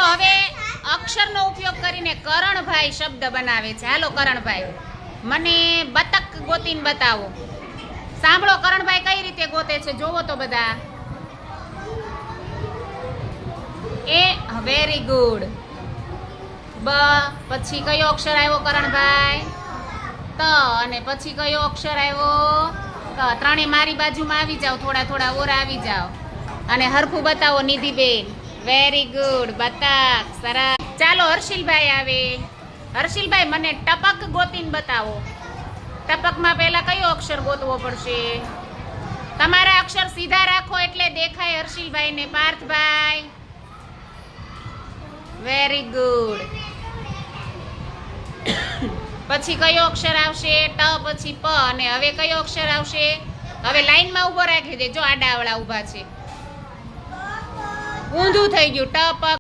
ચાલો હવે અક્ષરનો ઉપયોગ કરીને કરણભાઈ શબ્દ બનાવે છે. હાલો કરણભાઈ, મને બતક ગોતીને બતાવો. સાંભળો કરણભાઈ કઈ રીતે ગોતે છે, જોવો તો બધા. એ વેરી ગુડ. બ પછી કયો અક્ષર આવ્યો કરણભાઈ? ત. અને પછી કયો અક્ષર આવ્યો? ક. ત્રણે મારી બાજુમાં આવી જાઓ, થોડા થોડા ઓરા આવી જાઓ અને હરખું બતાવો નિધિબેન. વેરી ગુડ, બતક, સરસ. ચાલો હર્ષિલભાઈ આવે. હર્ષિલભાઈ મને ટપક ગોતીને બતાવો. ટપકમાં પહેલા કયો અક્ષર ગોતવો પડશે? તમારા અક્ષર સીધા રાખો એટલે દેખાય હર્ષિલભાઈ ને. પાર્થભાઈ વેરી ગુડ. પછી કયો અક્ષર આવશે? ટ પછી પ. અને હવે કયો અક્ષર આવશે? હવે લાઈનમાં ઊભો રાખી દેજો, આડાવડા ઊભા છે. ઊંધું થઈ ગયું. ટ પ